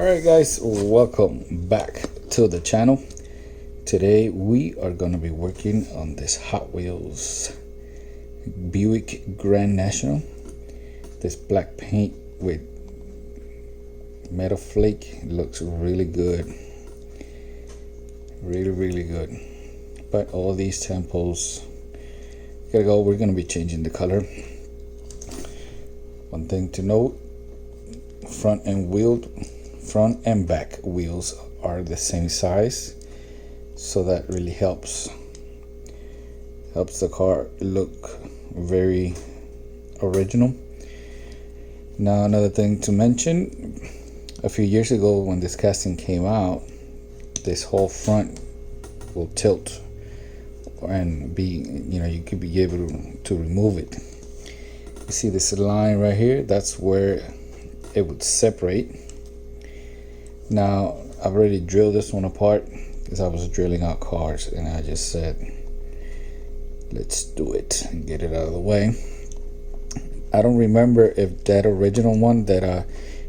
Alright guys, welcome back to the channel. Today we are going to be working on this Hot Wheels Buick Grand National. This black paint with metal flake looks really good. Really good. But all these temples we're going to be changing the color. One thing to note, front and back wheels are the same size, so that really helps the car look very original. Now another thing to mention, a few years ago when this casting came out, this whole front will tilt and be, you could be able to remove it. You see this line right here, that's where it would separate. Now I've already drilled this one apart because I was drilling out cars, and I just said let's do it and get it out of the way. I don't remember if that original one that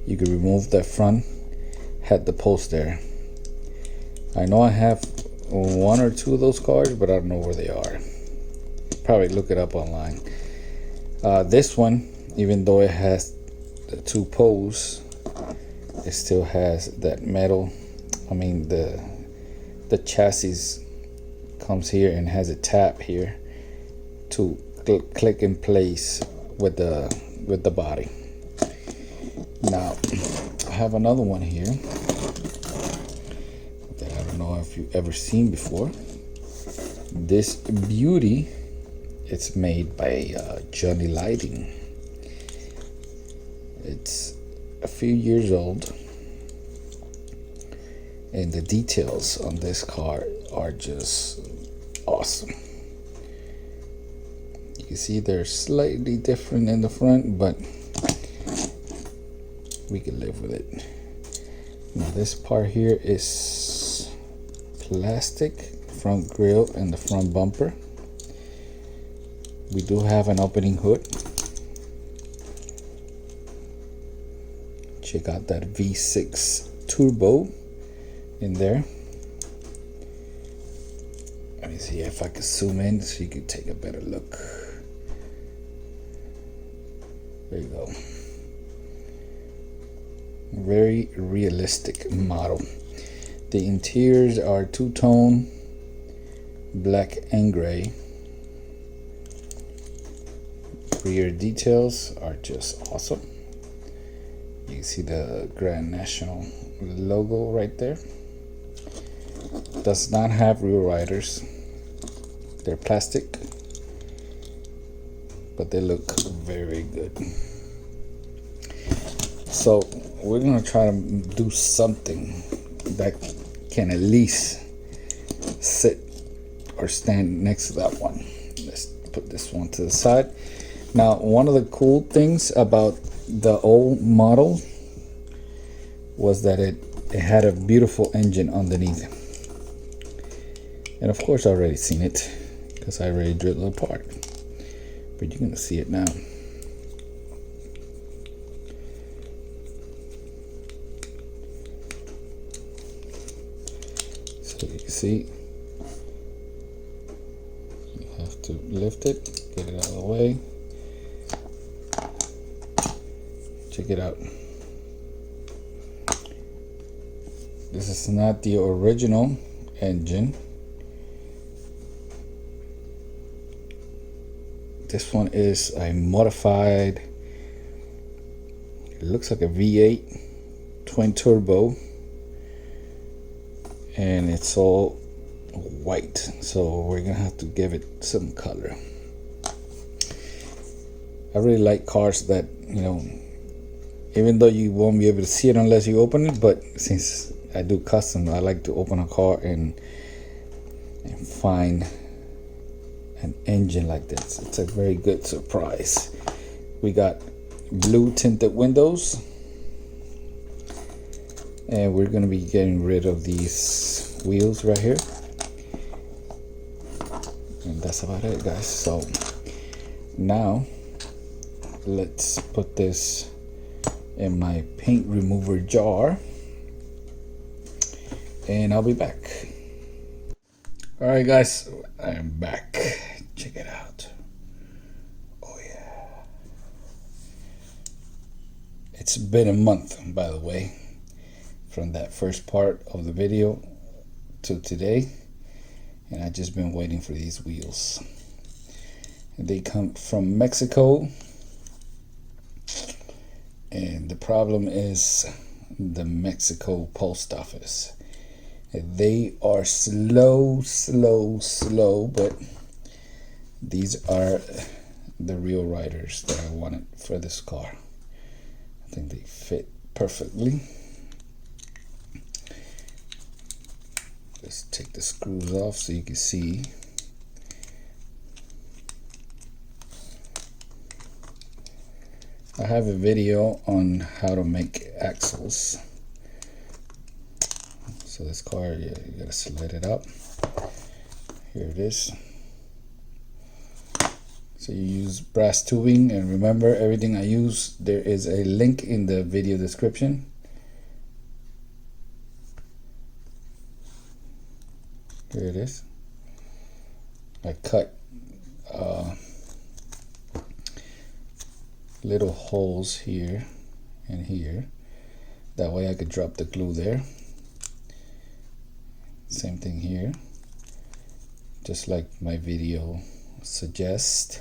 you could remove that front had the post there. I know I have one or two of those cars, but I don't know where they are. Probably look it up online. This one, even though it has the two posts, it still has that metal. I mean, the chassis comes here and has a tab here to click in place with the body. Now I have another one here that I don't know if you've ever seen before. This beauty, it's made by Johnny Lighting. It's a few years old, and the details on this car are just awesome. You can see they're slightly different in the front, but we can live with it. Now this part here is plastic, front grille and the front bumper. We do have an opening hood. Check out that V6 turbo in there. Let me see if I can zoom in so you can take a better look. There you go. Very realistic model. The interiors are two-tone, black and gray. Rear details are just awesome. You can see the Grand National logo right there. Does not have rear riders. They're plastic, but they look very good. So we're gonna try to do something that can at least sit or stand next to that one. Let's put this one to the side. Now, one of the cool things about the old model was that it had a beautiful engine underneath, and of course I already seen it because I already drilled it apart, but you're gonna see it now. So you can see you have to lift it, get it out of the way. Check it out. This is not the original engine. This one is a modified, it looks like a V8 twin turbo, and it's all white, so we're gonna have to give it some color. I really like cars that, even though you won't be able to see it unless you open it, but since I do custom, I like to open a car and find an engine like this. It's a very good surprise. We got blue tinted windows, and we're going to be getting rid of these wheels right here, and that's about it, guys. So now let's put this in my paint remover jar and I'll be back. All right, guys, I am back. Check it out. Oh yeah. It's been a month, by the way, from that first part of the video to today, and I just been waiting for these wheels. They come from Mexico, and the problem is the Mexico post office. They are slow, but these are the real riders that I wanted for this car. I think they fit perfectly. Just take the screws off so you can see. I have a video on how to make axles. So this car, you gotta slide it up. Here it is. So you use brass tubing, and remember, everything I use, there is a link in the video description. Here it is. I cut little holes here and here. That way I could drop the glue there. Same thing here, just like my video suggests.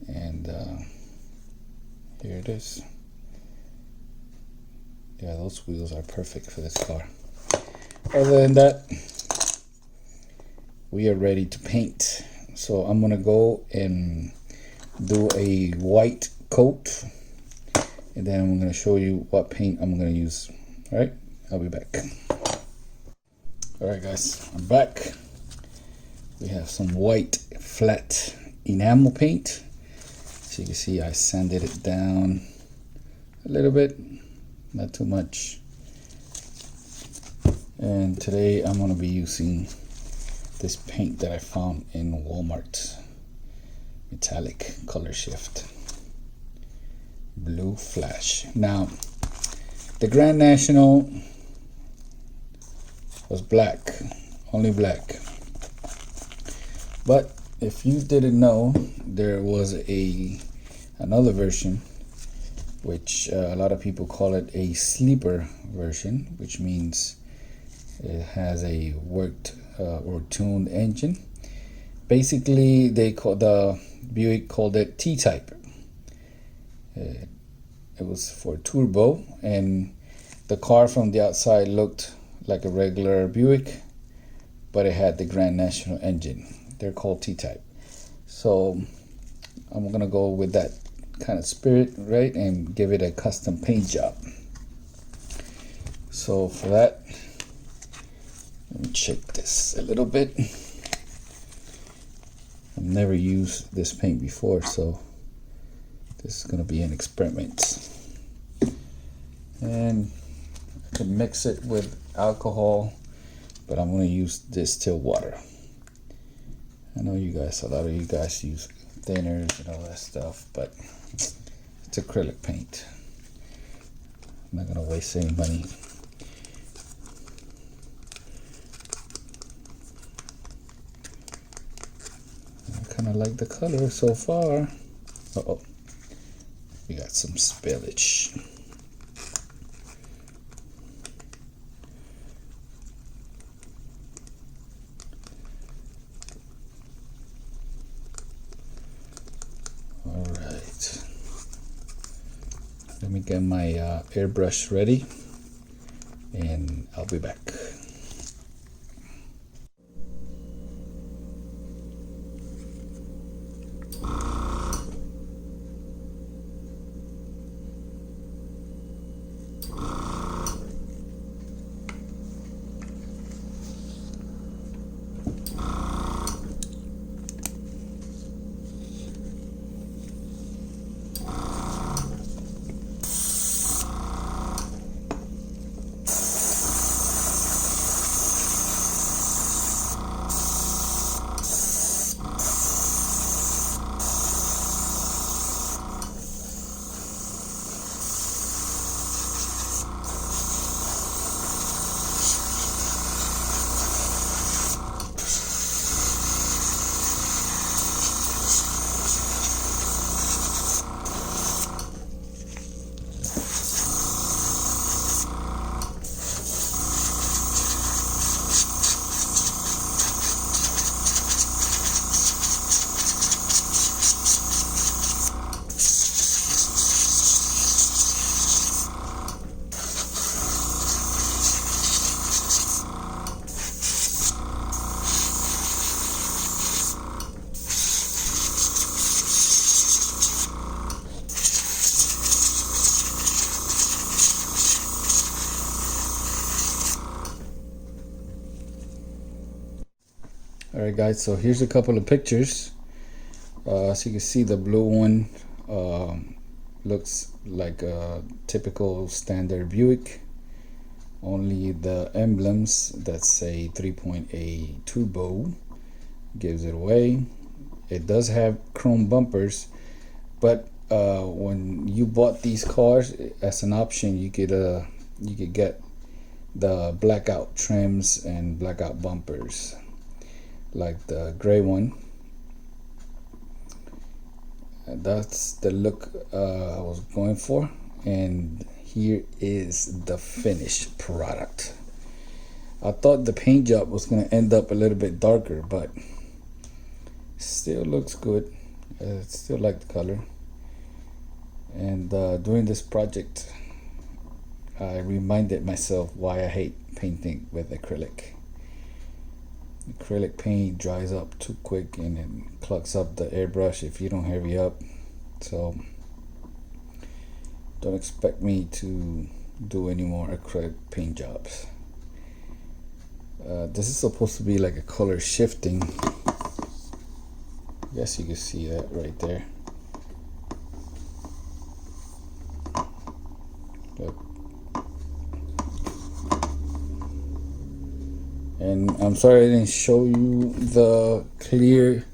And here it is. Yeah, those wheels are perfect for this car. Other than that, we are ready to paint. So I'm gonna go and do a white coat, and then I'm gonna show you what paint I'm gonna use. All right, I'll be back. All right, guys, I'm back. We have some white flat enamel paint. So you can see I sanded it down a little bit, not too much. And today I'm gonna be using this paint that I found in Walmart. Metallic color shift. Blue Flash. Now, the Grand National was black, only black. But if you didn't know, there was another version, which a lot of people call it a sleeper version, which means it has a worked or tuned engine. Basically, the Buick called it T-type. It was for turbo, and the car from the outside looked like a regular Buick, but it had the Grand National engine. They're called T-type. So I'm gonna go with that kind of spirit, right, and give it a custom paint job. So for that, let me check this a little bit. I've never used this paint before, so this is gonna be an experiment. And I can mix it with alcohol, but I'm gonna use distilled water. I know a lot of you guys use thinners and all that stuff, but it's acrylic paint. I'm not gonna waste any money. I kind of like the color so far. Uh-oh, we got some spillage. Let me get my airbrush ready, and I'll be back. Alright guys, so here's a couple of pictures. So you can see the blue one looks like a typical standard Buick. Only the emblems that say 3.8 turbo gives it away. It does have chrome bumpers, but when you bought these cars as an option, you could get the blackout trims and blackout bumpers, like the gray one. That's the look I was going for, and here is the finished product. I thought the paint job was going to end up a little bit darker, but still looks good. Still like the color. And during this project, I reminded myself why I hate painting with acrylic. Acrylic paint dries up too quick and it clogs up the airbrush if you don't hurry up. So don't expect me to do any more acrylic paint jobs. This is supposed to be like a color shifting. I guess you can see that right there. And I'm sorry I didn't show you the clear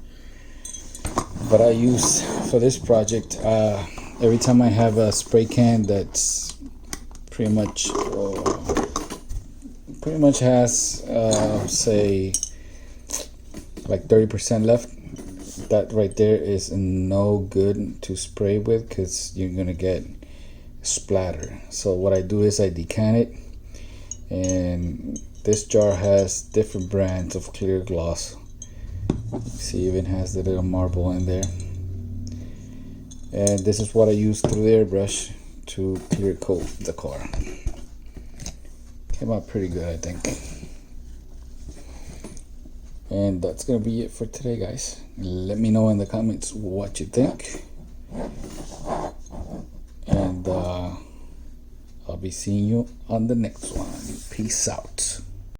that I use for this project. Every time I have a spray can that's pretty much has say like 30% left, that right there is no good to spray with because you're gonna get splatter. So what I do is I decant it, and this jar has different brands of clear gloss. See, even has the little marble in there. And this is what I use through the airbrush to clear coat the car. Came out pretty good, I think. And that's gonna be it for today, guys. Let me know in the comments what you think. And I'll be seeing you on the next one. Peace out.